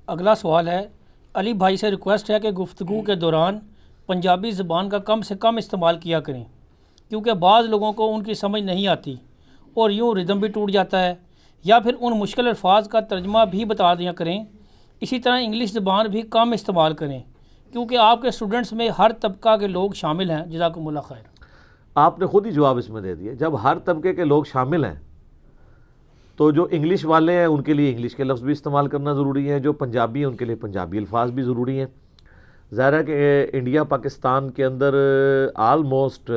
اگلا سوال ہے، علی بھائی سے ریکویسٹ ہے کہ گفتگو کے دوران پنجابی زبان کا کم سے کم استعمال کیا کریں، کیونکہ بعض لوگوں کو ان کی سمجھ نہیں آتی اور یوں ردم بھی ٹوٹ جاتا ہے، یا پھر ان مشکل الفاظ کا ترجمہ بھی بتا دیا کریں۔ اسی طرح انگلش زبان بھی کم استعمال کریں، کیونکہ آپ کے اسٹوڈنٹس میں ہر طبقہ کے لوگ شامل ہیں۔ جزاکم اللہ خیر۔ آپ نے خود ہی جواب اس میں دے دیا، جب ہر طبقے کے لوگ شامل ہیں تو جو انگلش والے ہیں ان کے لیے انگلش کے لفظ بھی استعمال کرنا ضروری ہے، جو پنجابی ہیں ان کے لیے پنجابی الفاظ بھی ضروری ہیں۔ ظاہر ہے کہ انڈیا پاکستان کے اندر آلموسٹ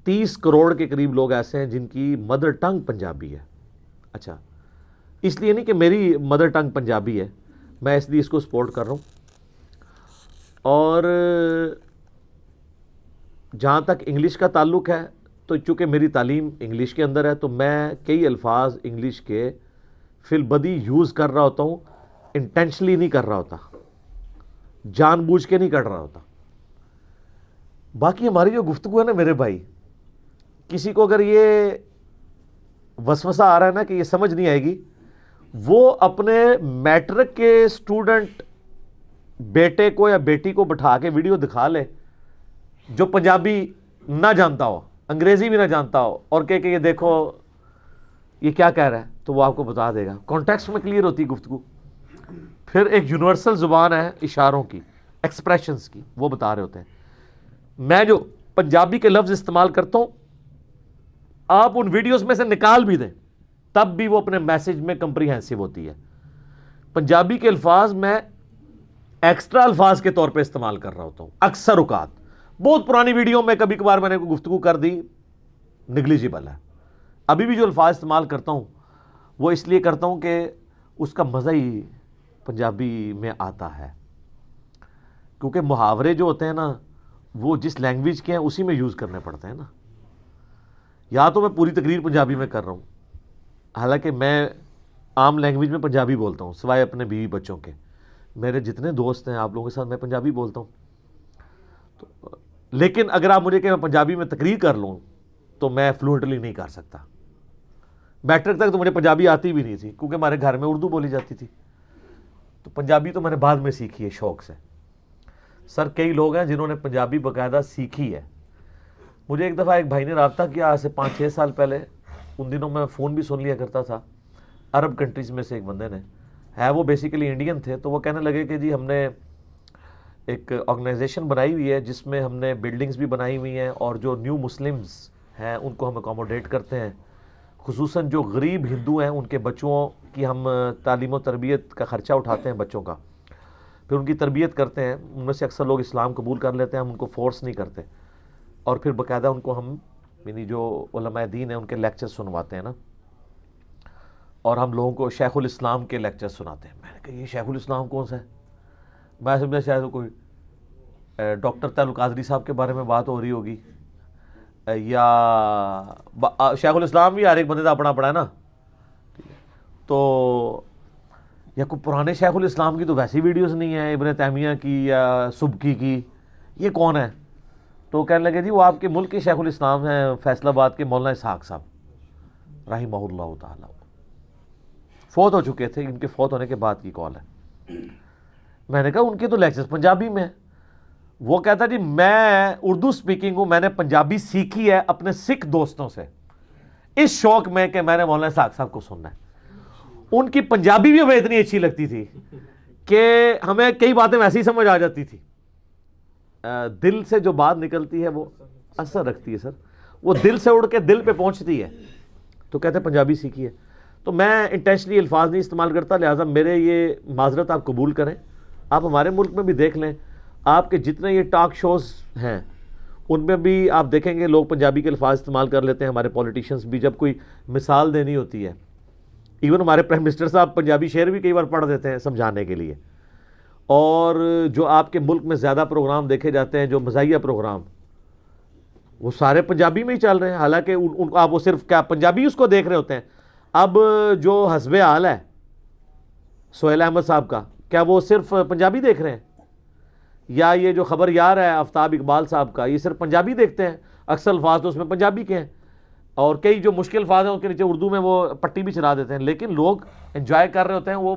30 کروڑ کے قریب لوگ ایسے ہیں جن کی مدر ٹنگ پنجابی ہے۔ اچھا، اس لیے نہیں کہ میری مدر ٹنگ پنجابی ہے، میں اس لیے اس کو سپورٹ کر رہا ہوں۔ اور جہاں تک انگلش کا تعلق ہے تو چونکہ میری تعلیم انگلش کے اندر ہے تو میں کئی الفاظ انگلش کے فی البدی یوز کر رہا ہوتا ہوں، انٹینشنلی نہیں کر رہا ہوتا، جان بوجھ کے نہیں کر رہا ہوتا۔ باقی ہماری جو گفتگو ہے نا میرے بھائی، کسی کو اگر یہ وسوسہ آ رہا ہے نا کہ یہ سمجھ نہیں آئے گی، وہ اپنے میٹرک کے اسٹوڈنٹ بیٹے کو یا بیٹی کو بٹھا کے ویڈیو دکھا لے جو پنجابی نہ جانتا ہو، انگریزی بھی نہ جانتا ہو، اور کہ یہ دیکھو یہ کیا کہہ رہا ہے، تو وہ آپ کو بتا دے گا۔ کانٹیکسٹ میں کلیئر ہوتی گفتگو۔ پھر ایک یونیورسل زبان ہے اشاروں کی، ایکسپریشنز کی، وہ بتا رہے ہوتے ہیں۔ میں جو پنجابی کے لفظ استعمال کرتا ہوں آپ ان ویڈیوز میں سے نکال بھی دیں تب بھی وہ اپنے میسج میں کمپریہنسو ہوتی ہے۔ پنجابی کے الفاظ میں ایکسٹرا الفاظ کے طور پہ استعمال کر رہا ہوتا ہوں اکثر اوقات۔ بہت پرانی ویڈیو میں کبھی کبھار میں نے گفتگو کر دی، نگلیجیبل ہے۔ ابھی بھی جو الفاظ استعمال کرتا ہوں وہ اس لیے کرتا ہوں کہ اس کا مزہ ہی پنجابی میں آتا ہے، کیونکہ محاورے جو ہوتے ہیں نا وہ جس لینگویج کے ہیں اسی میں یوز کرنے پڑتے ہیں نا۔ یا تو میں پوری تقریر پنجابی میں کر رہا ہوں، حالانکہ میں عام لینگویج میں پنجابی بولتا ہوں سوائے اپنے بیوی بچوں کے۔ میرے جتنے دوست ہیں آپ لوگوں کے ساتھ میں پنجابی بولتا ہوں، لیکن اگر آپ مجھے کہ میں پنجابی میں تقریر کر لوں تو میں فلوئنٹلی نہیں کر سکتا۔ میٹرک تک تو مجھے پنجابی آتی بھی نہیں تھی، کیونکہ ہمارے گھر میں اردو بولی جاتی تھی، تو پنجابی تو میں نے بعد میں سیکھی ہے شوق سے۔ سر کئی لوگ ہیں جنہوں نے پنجابی باقاعدہ سیکھی ہے۔ مجھے ایک دفعہ ایک بھائی نے رابطہ کیا آج سے 5-6 سال پہلے، ان دنوں میں فون بھی سن لیا کرتا تھا، عرب کنٹریز میں سے ایک بندے نے، ہے وہ بیسیکلی انڈین تھے، تو وہ کہنے لگے کہ جی ہم نے ایک آرگنائزیشن بنائی ہوئی ہے جس میں ہم نے بلڈنگز بھی بنائی ہوئی ہیں، اور جو نیو مسلمز ہیں ان کو ہم اکوموڈیٹ کرتے ہیں، خصوصاً جو غریب ہندو ہیں ان کے بچوں کی ہم تعلیم و تربیت کا خرچہ اٹھاتے ہیں بچوں کا، پھر ان کی تربیت کرتے ہیں۔ ان میں سے اکثر لوگ اسلام قبول کر لیتے ہیں، ہم ان کو فورس نہیں کرتے، اور پھر باقاعدہ ان کو ہم یعنی جو علماء دین ہیں ان کے لیکچر سنواتے ہیں نا، اور ہم لوگوں کو شیخ الاسلام کے لیکچر سناتے ہیں۔ میں نے کہا یہ شیخ الاسلام کون سا ہے؟ میں سمجھا شاید کوئی ڈاکٹر تعلق قادری صاحب کے بارے میں بات ہو رہی ہوگی، یا شیخ الاسلام بھی ہر ایک بندے کا اپنا پڑا ہے نا، تو یا کوئی پرانے شیخ الاسلام کی تو ویسی ویڈیوز نہیں ہیں، ابن تیمیہ کی یا سبکی کی، یہ کون ہے؟ تو کہنے لگے جی وہ آپ کے ملک کے شیخ الاسلام ہیں، فیصل آباد کے مولانا اسحاق صاحب رحمہ اللہ تعالی، فوت ہو چکے تھے، ان کے فوت ہونے کے بعد کی کال ہے۔ میں نے کہا ان کے تو لیکچرز پنجابی میں۔ وہ کہتا جی میں اردو سپیکنگ ہوں، میں نے پنجابی سیکھی ہے اپنے سکھ دوستوں سے، اس شوق میں کہ میں نے مولانا اسحاق صاحب کو سننا ہے۔ ان کی پنجابی بھی ہمیں اتنی اچھی لگتی تھی کہ ہمیں کئی باتیں ویسے ہی سمجھ آ جاتی تھی۔ دل سے جو بات نکلتی ہے وہ اثر رکھتی ہے سر، وہ دل سے اڑ کے دل پہ پہنچتی ہے، تو کہتے ہیں پنجابی سیکھی ہے۔ تو میں انٹینشنلی الفاظ نہیں استعمال کرتا، لہٰذا میرے یہ معذرت آپ قبول کریں۔ آپ ہمارے ملک میں بھی دیکھ لیں، آپ کے جتنے یہ ٹاک شوز ہیں ان میں بھی آپ دیکھیں گے لوگ پنجابی کے الفاظ استعمال کر لیتے ہیں۔ ہمارے پولیٹیشینس بھی جب کوئی مثال دینی ہوتی ہے، ایون ہمارے پرائم منسٹر صاحب پنجابی شعر بھی کئی بار پڑھ دیتے ہیں سمجھانے کے لیے۔ اور جو آپ کے ملک میں زیادہ پروگرام دیکھے جاتے ہیں جو مزاحیہ پروگرام، وہ سارے پنجابی میں ہی چل رہے ہیں، حالانکہ آپ وہ صرف کیا پنجابی اس کو دیکھ رہے ہوتے ہیں۔ اب جو حسب حال ہے سہیل احمد صاحب کا، کیا وہ صرف پنجابی دیکھ رہے ہیں؟ یا یہ جو خبر یار ہے آفتاب اقبال صاحب کا، یہ صرف پنجابی دیکھتے ہیں؟ اکثر الفاظ تو اس میں پنجابی کے ہیں، اور کئی جو مشکل الفاظ ہیں ان کے نیچے اردو میں وہ پٹی بھی چلا دیتے ہیں، لیکن لوگ انجوائے کر رہے ہوتے ہیں، وہ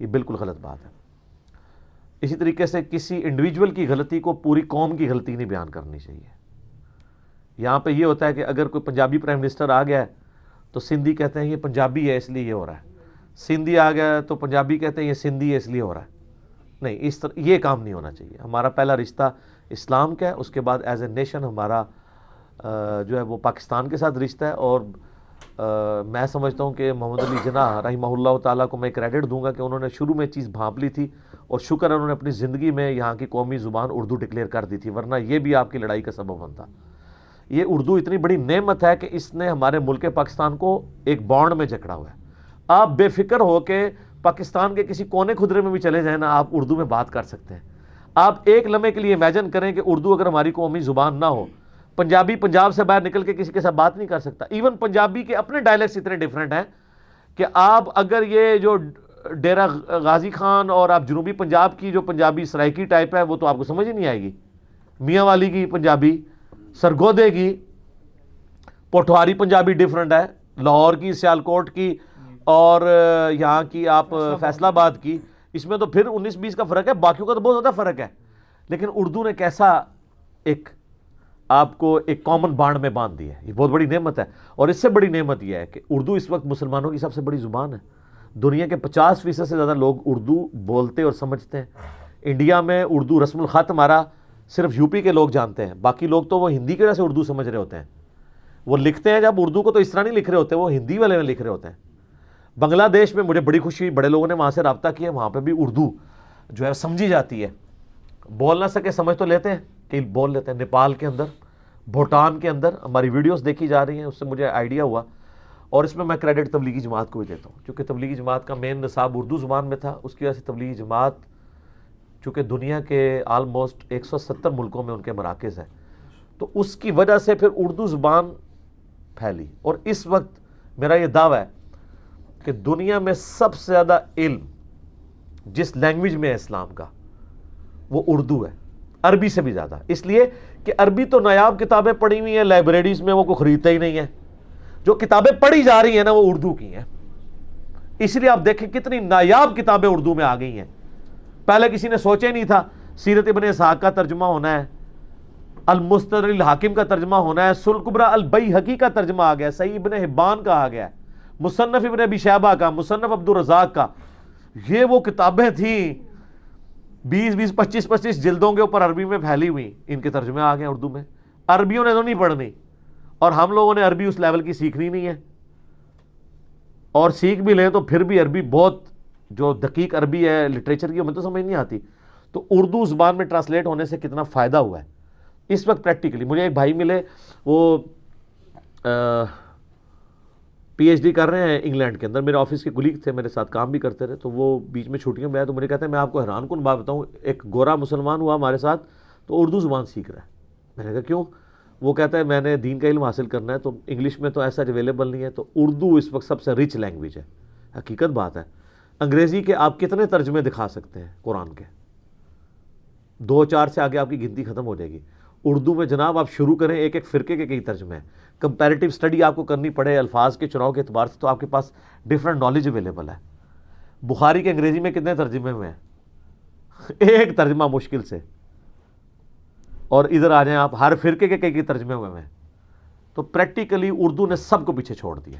یہ بالکل غلط بات ہے. اسی طریقے سے کسی انڈیویجول کی غلطی کو پوری قوم کی غلطی نہیں بیان کرنی چاہیے. یہاں پہ یہ ہوتا ہے کہ اگر کوئی پنجابی پرائم منسٹر آ گیا ہے تو سندھی کہتے ہیں یہ پنجابی ہے اس لیے یہ ہو رہا ہے, سندھی آ گیا تو پنجابی کہتے ہیں یہ سندھی ہے اس لیے ہو رہا ہے. نہیں, اس طرح یہ کام نہیں ہونا چاہیے. ہمارا پہلا رشتہ اسلام کا ہے, اس کے بعد ایز اے نیشن ہمارا جو ہے وہ پاکستان کے ساتھ رشتہ ہے. اور میں سمجھتا ہوں کہ محمد علی جناح رحمہ اللہ تعالیٰ کو میں کریڈٹ دوں گا کہ انہوں نے شروع میں چیز بھانپ لی تھی, اور شکر ہے انہوں نے اپنی زندگی میں یہاں کی قومی زبان اردو ڈکلیئر کر دی تھی, ورنہ یہ بھی آپ کی لڑائی کا سبب بنتا. یہ اردو اتنی بڑی نعمت ہے کہ اس نے ہمارے ملک پاکستان کو ایک بانڈ میں جکڑا ہوا ہے. آپ بے فکر ہو کے پاکستان کے کسی کونے خدرے میں بھی چلے جائیں نا, آپ اردو میں بات کر سکتے ہیں. آپ ایک لمحے کے لیے امیجن کریں کہ اردو اگر ہماری قومی زبان نہ ہو, پنجابی پنجاب سے باہر نکل کے کسی کے ساتھ بات نہیں کر سکتا. ایون پنجابی کے اپنے ڈائلیکٹس اتنے ڈیفرنٹ ہیں کہ آپ اگر یہ جو ڈیرہ غازی خان اور آپ جنوبی پنجاب کی جو پنجابی سرائکی ٹائپ ہے وہ تو آپ کو سمجھ ہی نہیں آئے گی. میاں والی کی پنجابی, سرگودے کی, پوٹھواری پنجابی ڈیفرنٹ ہے, لاہور کی, سیالکوٹ کی, اور یہاں کی آپ فیصل آباد کی, اس میں تو پھر 19-20 کا فرق ہے, باقیوں کا تو بہت زیادہ فرق ہے. لیکن اردو نے کیسا ایک آپ کو ایک کامن بانڈ میں باندھ دیا ہے. یہ بہت بڑی نعمت ہے. اور اس سے بڑی نعمت یہ ہے کہ اردو اس وقت مسلمانوں کی سب سے بڑی زبان ہے. دنیا کے 50% سے زیادہ لوگ اردو بولتے اور سمجھتے ہیں. انڈیا میں اردو رسم الخط ہمارا صرف یو پی کے لوگ جانتے ہیں, باقی لوگ تو وہ ہندی کی وجہ سے اردو سمجھ رہے ہوتے ہیں. وہ لکھتے ہیں جب اردو کو تو اس طرح نہیں لکھ رہے ہوتے, وہ ہندی والے میں لکھ رہے ہوتے ہیں. بنگلہ دیش میں مجھے بڑی خوشی, بڑے لوگوں نے وہاں سے رابطہ کیا, وہاں پہ بھی اردو جو ہے سمجھی جاتی ہے. بول نہ سکے سمجھ تو لیتے ہیں, کہ بول لیتے ہیں. نیپال کے اندر, بھوٹان کے اندر ہماری ویڈیوز دیکھی جا رہی ہیں, اس سے مجھے آئیڈیا ہوا. اور اس میں میں کریڈٹ تبلیغی جماعت کو بھی دیتا ہوں, چونکہ تبلیغی جماعت کا مین نصاب اردو زبان میں تھا. اس کی وجہ سے تبلیغی جماعت چونکہ دنیا کے آلموسٹ 170 ملکوں میں ان کے مراکز ہیں, تو اس کی وجہ سے پھر اردو زبان پھیلی. اور اس وقت میرا یہ دعویٰ ہے کہ دنیا میں سب سے زیادہ علم جس لینگویج میں ہے اسلام کا وہ اردو ہے, عربی سے بھی زیادہ. اس لیے کہ عربی تو نایاب کتابیں پڑھی ہوئی ہیں لائبریریز میں, وہ کوئی خریدتا ہی نہیں ہے. جو کتابیں پڑھی جا رہی ہیں نا وہ اردو کی ہیں. اس لیے آپ دیکھیں کتنی نایاب کتابیں اردو میں آ گئی ہیں. پہلے کسی نے سوچا ہی نہیں تھا. سیرت ابن اسحاق کا ترجمہ ہونا ہے, المستدرک الحاکم کا ترجمہ ہونا ہے, سلکبرا البیہقی کا ترجمہ آ گیا, صحیح ابن حبان کا آ گیا, مصنف ابن ابی شیبہ کا, مصنف عبدالرزاق کا. یہ وہ کتابیں تھیں 20-20 25-25 جلدوں کے اوپر عربی میں پھیلی ہوئی, ان کے ترجمے آ گئے اردو میں. عربیوں نے تو نہیں پڑھنی, اور ہم لوگوں نے عربی اس لیول کی سیکھنی نہیں ہے, اور سیکھ بھی لیں تو پھر بھی عربی بہت جو دقیق عربی ہے لٹریچر کی, ہمیں تو سمجھ نہیں آتی. تو اردو زبان میں ٹرانسلیٹ ہونے سے کتنا فائدہ ہوا ہے اس وقت پریکٹیکلی. مجھے ایک بھائی ملے, وہ پی ایچ ڈی کر رہے ہیں انگلینڈ کے اندر, میرے آفس کے کولیگ تھے, میرے ساتھ کام بھی کرتے رہے. تو وہ بیچ میں چھٹیوں میں آئے تو مجھے کہتے ہیں میں آپ کو حیران کن بات بتاؤں, ایک گورا مسلمان ہوا ہمارے ساتھ تو اردو زبان سیکھ رہا ہے. میں نے کہا کیوں؟ وہ کہتا ہے میں نے دین کا علم حاصل کرنا ہے, تو انگلش میں تو ایسا اویلیبل نہیں ہے, تو اردو اس وقت سب سے رچ لینگویج ہے. حقیقت بات ہے. انگریزی کے آپ کتنے ترجمے دکھا سکتے ہیں قرآن کے؟ 2-4 سے آگے آپ کی گنتی ختم ہو جائے گی. اردو میں جناب آپ شروع کریں, ایک ایک فرقے کے کئی ترجمے ہیں. کمپیریٹیو سٹڈی آپ کو کرنی پڑے الفاظ کے چناؤ کے اعتبار سے تو آپ کے پاس ڈفرینٹ نالج اویلیبل ہے. بخاری کے انگریزی میں کتنے ترجمے ہوئے ہیں؟ ایک ترجمہ مشکل سے. اور ادھر آ جائیں آپ, ہر فرقے کے کئی ترجمے ہوئے ہیں. تو پریکٹیکلی اردو نے سب کو پیچھے چھوڑ دیا,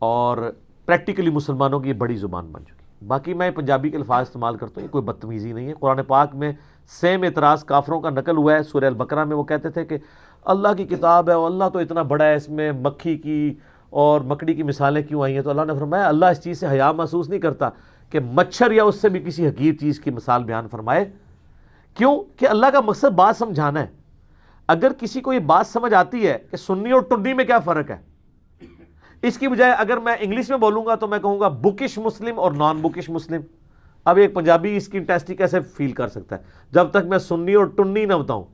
اور پریکٹیکلی مسلمانوں کی یہ بڑی زبان بن چکی. باقی میں پنجابی کے الفاظ استعمال کرتا ہوں, یہ کوئی بدتمیزی نہیں ہے. قرآن پاک میں سیم اعتراض کافروں کا نقل ہوا ہے. سورہ البقرہ میں وہ کہتے تھے کہ اللہ کی کتاب ہے اور اللہ تو اتنا بڑا ہے, اس میں مکھی کی اور مکڑی کی مثالیں کیوں آئی ہیں؟ تو اللہ نے فرمایا اللہ اس چیز سے حیا محسوس نہیں کرتا کہ مچھر یا اس سے بھی کسی حقیر چیز کی مثال بیان فرمائے. کیوں؟ کہ اللہ کا مقصد بات سمجھانا ہے. اگر کسی کو یہ بات سمجھ آتی ہے کہ سنی اور ٹنی میں کیا فرق ہے, اس کی بجائے اگر میں انگلش میں بولوں گا تو میں کہوں گا بکش مسلم اور نان بکش مسلم. اب ایک پنجابی اس کی انٹیسٹی کیسے فیل کر سکتا ہے جب تک میں سنی اور ٹنی نہ بتاؤں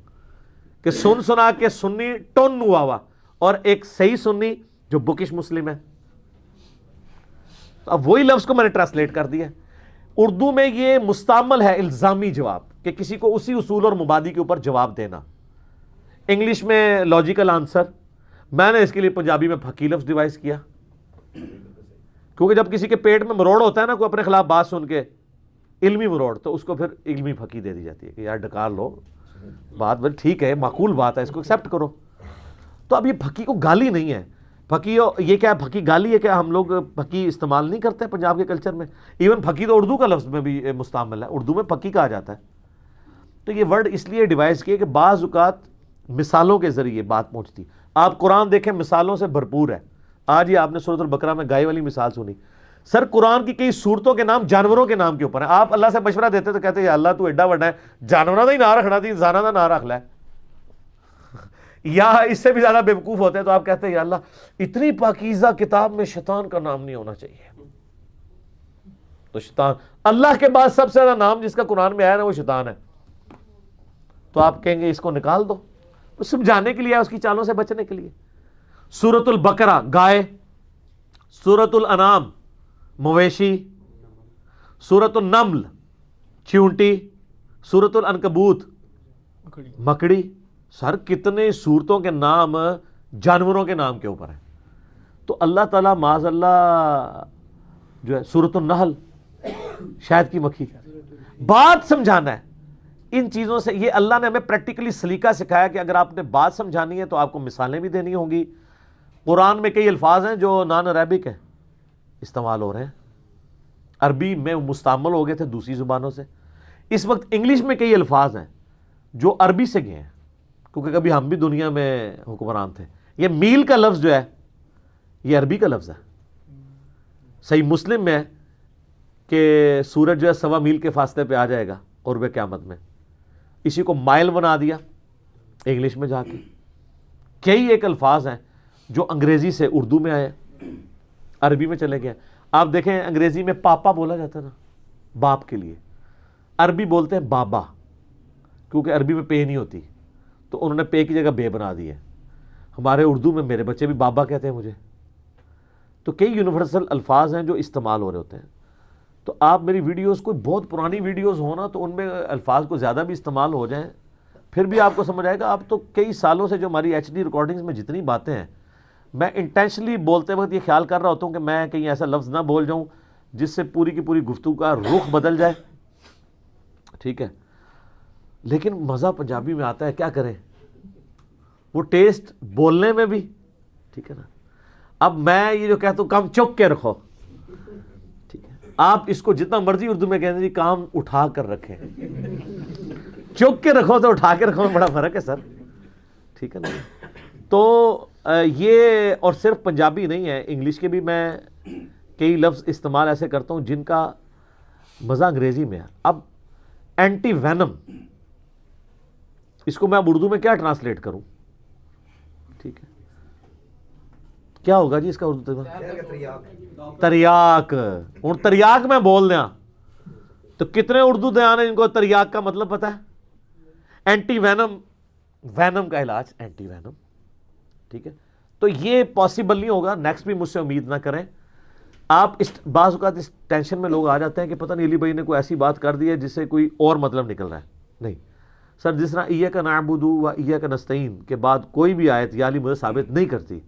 کہ سن سنا کے سنی ٹن ہوا ہوا, اور ایک صحیح سنی جو بکش مسلم ہے. اب وہی لفظ کو میں نے ٹرانسلیٹ کر دیا. اردو میں یہ مستعمل ہے الزامی جواب, کہ کسی کو اسی اصول اور مبادی کے اوپر جواب دینا. انگلش میں لاجیکل آنسر. میں نے اس کے لیے پنجابی میں پھکی لفظ ڈیوائز کیا کیونکہ جب کسی کے پیٹ میں مروڑ ہوتا ہے نا کوئی اپنے خلاف بات سن کے، علمی مروڑ، تو اس کو پھر علمی پھکی دے دی جاتی ہے کہ یار ڈکار لو بات، بھائی ٹھیک ہے معقول بات ہے، اس کو ایکسیپٹ کرو. تو اب یہ پھکی کو گالی نہیں ہے، پھکی یہ کیا ہے، پھکی گالی ہے. کیا ہم لوگ پھکی استعمال نہیں کرتے پنجاب کے کلچر میں؟ ایون پھکی تو اردو کا لفظ میں بھی مستعمل ہے، اردو میں پھکی کہا جاتا ہے. تو یہ ورڈ اس لیے ڈیوائز کیے کہ بعض اوقات مثالوں کے ذریعے بات پہنچتی. آپ قرآن دیکھیں مثالوں سے بھرپور ہے. آج ہی آپ نے سورۃ البقرہ میں گائے والی مثال سنی. سر قرآن کی کئی صورتوں کے نام جانوروں کے نام کے اوپر ہیں. آپ اللہ سے مشورہ دیتے تو کہتے ہیں یا اللہ تو ایڈا بڑا ہے، جانوروں کا ہی نام رکھنا تھی، انسانوں کا نام رکھ لے. یا اس سے بھی زیادہ بیوقوف ہوتے ہیں تو آپ کہتے ہیں یا اللہ اتنی پاکیزہ کتاب میں شیطان کا نام نہیں ہونا چاہیے. تو شیطان، اللہ کے بعد سب سے زیادہ نام جس کا قرآن میں آیا نا وہ شیطان ہے. تو آپ کہیں گے اس کو نکال دو. وہ سمجھانے کے لیے ہے، اس کی چالوں سے بچنے کے لیے. سورۃ البقرہ گائے، سورۃ الانعام مویشی، سورۃ النمل چیونٹی، سورۃ العنکبوت مکڑی. سر کتنے صورتوں کے نام جانوروں کے نام کے اوپر ہیں. تو اللہ تعالیٰ معاذ اللہ جو ہے سورۃ النحل شہد کی مکھی. بات سمجھانا ہے ان چیزوں سے. یہ اللہ نے ہمیں پریکٹیکلی سلیقہ سکھایا کہ اگر آپ نے بات سمجھانی ہے تو آپ کو مثالیں بھی دینی ہوں گی. قرآن میں کئی الفاظ ہیں جو نان عربک ہیں، استعمال ہو رہے ہیں، عربی میں مستعمل ہو گئے تھے دوسری زبانوں سے. اس وقت انگلش میں کئی الفاظ ہیں جو عربی سے گئے ہیں، کیونکہ کبھی ہم بھی دنیا میں حکمران تھے. یہ میل کا لفظ جو ہے یہ عربی کا لفظ ہے. صحیح مسلم میں ہے کہ سورج جو ہے 1.25 میل کے فاصلے پہ آ جائے گا قرب قیامت میں. اسی کو مائل بنا دیا انگلش میں جا کے. کئی ایک الفاظ ہیں جو انگریزی سے اردو میں آئے، عربی میں چلے گئے. آپ دیکھیں انگریزی میں پاپا بولا جاتا ہے نا باپ کے لیے، عربی بولتے ہیں بابا، کیونکہ عربی میں پے نہیں ہوتی تو انہوں نے پے کی جگہ بے بنا دی ہے. ہمارے اردو میں میرے بچے بھی بابا کہتے ہیں مجھے. تو کئی یونیورسل الفاظ ہیں جو استعمال ہو رہے ہوتے ہیں. تو آپ میری ویڈیوز کوئی بہت پرانی ویڈیوز ہونا تو ان میں الفاظ کو زیادہ بھی استعمال ہو جائیں پھر بھی آپ کو سمجھ آئے گا. آپ تو کئی سالوں سے جو ہماری ایچ ڈی ریکارڈنگز میں جتنی باتیں ہیں، میں انٹینشنلی بولتے وقت یہ خیال کر رہا ہوتا ہوں کہ میں کہیں ایسا لفظ نہ بول جاؤں جس سے پوری کی پوری گفتگو کا رخ بدل جائے. ٹھیک ہے، لیکن مزہ پنجابی میں آتا ہے، کیا کریں، وہ ٹیسٹ بولنے میں بھی. ٹھیک ہے نا. اب میں یہ جو کہتا ہوں کام چک کے رکھو، ٹھیک ہے، آپ اس کو جتنا مرضی اردو میں کہتے ہیں کام اٹھا کر رکھیں. چک کے رکھو تو اٹھا کے رکھو میں بڑا فرق ہے سر. ٹھیک ہے نا. تو یہ اور صرف پنجابی نہیں ہے، انگلش کے بھی میں کئی لفظ استعمال ایسے کرتا ہوں جن کا مزہ انگریزی میں ہے. اب اینٹی وینم، اس کو میں اب اردو میں کیا ٹرانسلیٹ کروں؟ ٹھیک ہے، کیا ہوگا جی اس کا اردو ترجمہ؟ تریاک. ہوں تریاک میں بول دیا تو کتنے اردو دیان ہیں ان کو تریاک کا مطلب پتا ہے؟ اینٹی وینم، وینم کا علاج اینٹی وینم. ٹھیک ہے، تو یہ پاسبل نہیں ہوگا. نیکسٹ بھی مجھ سے امید نہ کریں. آپ اس بعض اوقات اس ٹینشن میں لوگ آ جاتے ہیں کہ پتہ نہیں علی بھائی نے کوئی ایسی بات کر دی ہے جس سے کوئی اور مطلب نکل رہا ہے. نہیں سر، جس طرح ایاک نعبد و ایاک نستعین کے بعد کوئی بھی آیت یا علی مجھے ثابت نہیں کرتی،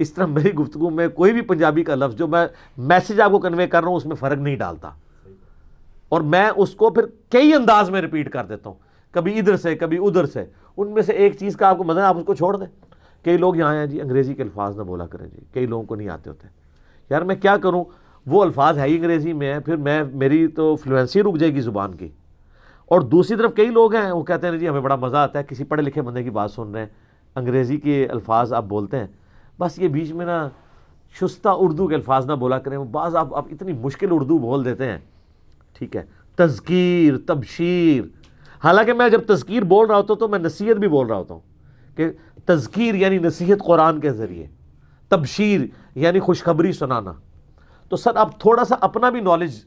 اس طرح میری گفتگو میں کوئی بھی پنجابی کا لفظ جو میں میسج آپ کو کنوے کر رہا ہوں اس میں فرق نہیں ڈالتا. اور میں اس کو پھر کئی انداز میں ریپیٹ کر دیتا ہوں، کبھی ادھر سے کبھی ادھر سے. ان میں سے ایک چیز کا آپ کو مزہ ہے، آپ اس کو چھوڑ دیں. کئی لوگ یہاں ہیں جی انگریزی کے الفاظ نہ بولا کریں جی، کئی لوگوں کو نہیں آتے ہوتے. یار میں کیا کروں، وہ الفاظ ہے ہی انگریزی میں ہے، پھر میری تو فلوئنسی رک جائے گی زبان کی. اور دوسری طرف کئی لوگ ہیں وہ کہتے ہیں جی ہمیں بڑا مزہ آتا ہے کسی پڑھے لکھے بندے کی بات سن رہے ہیں، انگریزی کے الفاظ آپ بولتے ہیں، بس یہ بیچ میں نا شستہ اردو کے الفاظ نہ بولا کریں. بعض آپ اتنی مشکل اردو بول دیتے ہیں. ٹھیک ہے، تذکیر، تبشیر. حالانکہ میں جب تذکیر بول رہا ہوتا ہوں تو میں نصیحت بھی بول رہا ہوتا ہوں کہ تذکیر یعنی نصیحت قرآن کے ذریعے، تبشیر یعنی خوشخبری سنانا. تو سر آپ تھوڑا سا اپنا بھی نالج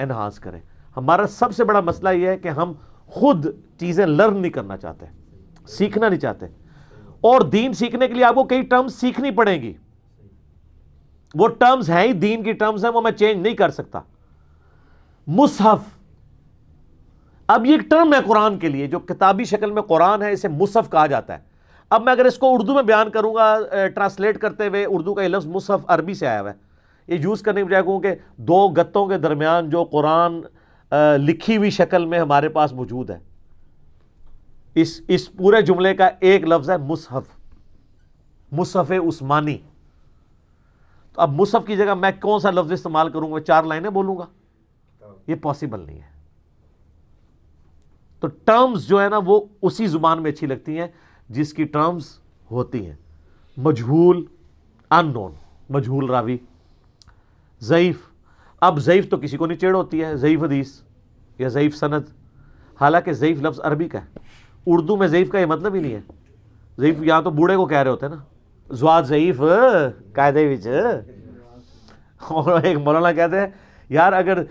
انہانس کریں. ہمارا سب سے بڑا مسئلہ یہ ہے کہ ہم خود چیزیں لرن نہیں کرنا چاہتے، سیکھنا نہیں چاہتے. اور دین سیکھنے کے لیے آپ کو کئی ٹرمز سیکھنی پڑیں گی. وہ ٹرمز ہیں ہی دین کی ٹرمز ہیں، وہ میں چینج نہیں کر سکتا. مصحف، اب یہ ایک ٹرم ہے قرآن کے لیے جو کتابی شکل میں قرآن ہے، اسے مصحف کہا جاتا ہے. اب میں اگر اس کو اردو میں بیان کروں گا ٹرانسلیٹ کرتے ہوئے، اردو کا یہ لفظ مصحف عربی سے آیا ہوا ہے، یہ یوز کرنے کی بجائے کہوں کہ دو گتوں کے درمیان جو قرآن لکھی ہوئی شکل میں ہمارے پاس موجود ہے، اس پورے جملے کا ایک لفظ ہے مصحف، مصحف عثمانی. تو اب مصحف کی جگہ میں کون سا لفظ استعمال کروں گا؟ 4 لائنیں بولوں گا؟ یہ پاسبل نہیں ہے. تو ٹرمز جو ہے نا وہ اسی زبان میں اچھی لگتی ہیں جس کی ٹرمز ہوتی ہیں. مجہول، ان نون، مجہول راوی، ضعیف. اب ضعیف تو کسی کو نہیں چیڑ ہوتی ہے، ضعیف حدیث یا ضعیف سند، حالانکہ ضعیف لفظ عربی کا ہے. اردو میں ضعیف کا یہ مطلب ہی نہیں ہے. ضعیف یہاں تو بوڑھے کو کہہ رہے ہوتے ہیں نا، زواد ضعیف قاعدے وچ. اور ایک مولانا کہتے ہیں یار اگر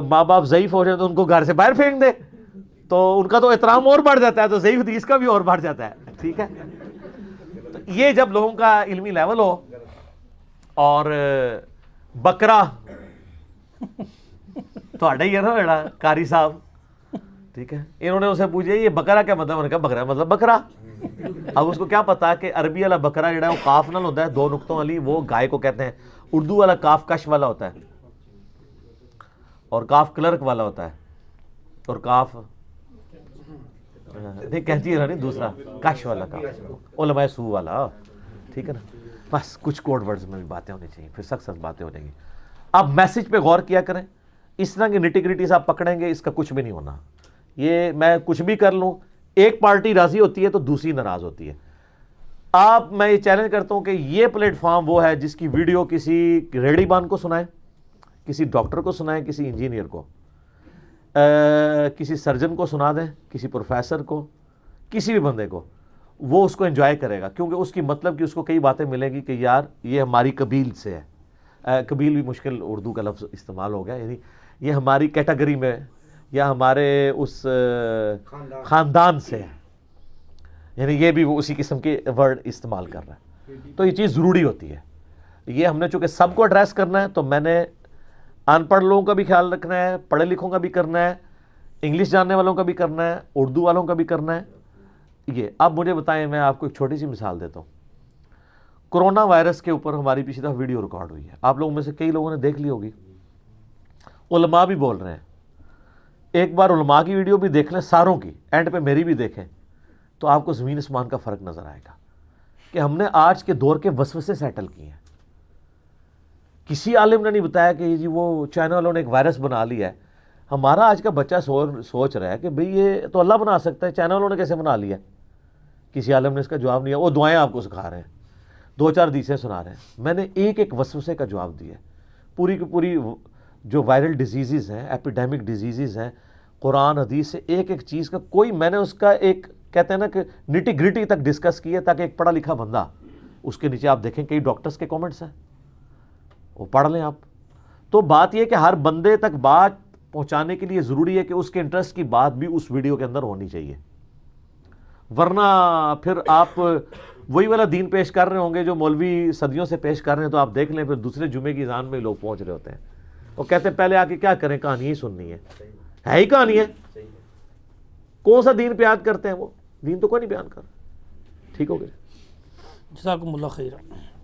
ماں باپ ضعیف ہو جائیں تو ان کو گھر سے باہر پھینک دے، تو ان کا تو احترام اور بڑھ جاتا ہے، تو ضعیف حدیث کا بھی اور بڑھ جاتا ہے. ٹھیک ہے، تو یہ جب لوگوں کا علمی لیول ہو. اور بکرا تو ہی ہے نا بیڑا قاری صاحب، ٹھیک ہے، انہوں نے اسے پوچھا یہ بکرا کیا مطلب؟ انہوں نے کہا بکرا مطلب بکرا. اب اس کو کیا پتا کہ عربی والا بکرا جڑا ہے وہ کاف نال ہوتا ہے 2 نقطوں والی، وہ گائے کو کہتے ہیں. اردو والا کاف کش والا ہوتا ہے، اور کاف کلرک والا ہوتا ہے، اور کاف نہیں کہتی ہے نہیں دوسرا کش والا کاف علماء سو والا. ٹھیک ہے نا، بس کچھ کوڈ ورڈز میں بھی باتیں ہونی چاہیے، پھر سخت باتیں ہو جائیں گی. اب میسج پہ غور کیا کریں. اس طرح کی نٹی گریٹی سے آپ پکڑیں گے اس کا کچھ بھی نہیں ہونا. یہ میں کچھ بھی کر لوں، ایک پارٹی راضی ہوتی ہے تو دوسری ناراض ہوتی ہے. میں یہ چیلنج کرتا ہوں کہ یہ پلیٹ فارم وہ ہے جس کی ویڈیو کسی ریڑھی بان کو سنائیں، کسی ڈاکٹر کو سنائیں، کسی انجینئر کو، کسی سرجن کو سنا دیں، کسی پروفیسر کو، کسی بھی بندے کو، وہ اس کو انجوائے کرے گا، کیونکہ اس کی مطلب کہ اس کو کئی باتیں ملیں گی کہ یار یہ ہماری قبیل سے ہے. قبیل بھی مشکل اردو کا لفظ استعمال ہو گیا، یعنی یہ ہماری کیٹیگری میں یا ہمارے اس خاندان سے ہے، یعنی یہ بھی وہ اسی قسم کے ورڈ استعمال کر رہا ہے. تو یہ چیز ضروری ہوتی ہے. یہ ہم نے چونکہ سب کو ایڈریس کرنا ہے، تو میں نے ان پڑھ لوگوں کا بھی خیال رکھنا ہے، پڑھے لکھوں کا بھی کرنا ہے، انگلش جاننے والوں کا بھی کرنا ہے، اردو والوں کا بھی کرنا ہے. یہ اب مجھے بتائیں، میں آپ کو ایک چھوٹی سی مثال دیتا ہوں. کرونا وائرس کے اوپر ہماری پچھلی دفعہ ویڈیو ریکارڈ ہوئی ہے، آپ لوگوں میں سے کئی لوگوں نے دیکھ لی ہوگی. علماء بھی بول رہے ہیں. ایک بار علماء کی ویڈیو بھی دیکھ لیں، ساروں کی، اینڈ پہ میری بھی دیکھیں، تو آپ کو زمین اسمان کا فرق نظر آئے گا کہ ہم نے آج کے دور کے وسوسے سیٹل کیے ہیں. کسی عالم نے نہیں بتایا کہ جی وہ چائنا والوں نے ایک وائرس بنا لیا ہے. ہمارا آج کا بچہ سوچ رہا ہے کہ بھئی یہ تو اللہ بنا سکتا ہے، چائنا والوں نے کیسے بنا لیا؟ کسی عالم نے اس کا جواب نہیں ہے. وہ دعائیں آپ کو سکھا رہے ہیں، 2-4 حدیثیں سنا رہے ہیں. میں نے ایک وسوسے کا جواب دیا ہے. پوری کی پوری جو وائرل ڈیزیزز ہیں، ایپیڈیمک ڈیزیزز ہیں، قرآن حدیث سے ایک ایک چیز کا کوئی، میں نے اس کا ایک کہتے ہیں نا کہ نٹی گریٹی تک ڈسکس کی ہے، تاکہ ایک پڑھا لکھا بندہ، اس کے نیچے آپ دیکھیں کئی ڈاکٹرز کے کامنٹس ہیں، وہ پڑھ لیں آپ. تو بات یہ کہ ہر بندے تک بات پہنچانے کے لیے ضروری ہے کہ اس کے انٹرسٹ کی بات بھی اس ویڈیو کے اندر ہونی چاہیے، ورنہ پھر آپ وہی والا دین پیش کر رہے ہوں گے جو مولوی صدیوں سے پیش کر رہے ہیں. تو آپ دیکھ لیں پھر دوسرے جمعے کی اذان میں لوگ پہنچ رہے ہوتے ہیں، وہ کہتے ہیں پہلے آ کے کیا کریں، کہانی ہی سننی ہے ہی کہانی ہے. کون سا دین پہ یاد کرتے ہیں؟ وہ دین تو کوئی نہیں بیان کر. ٹھیک ہو گیا. جزاکم اللہ خیر.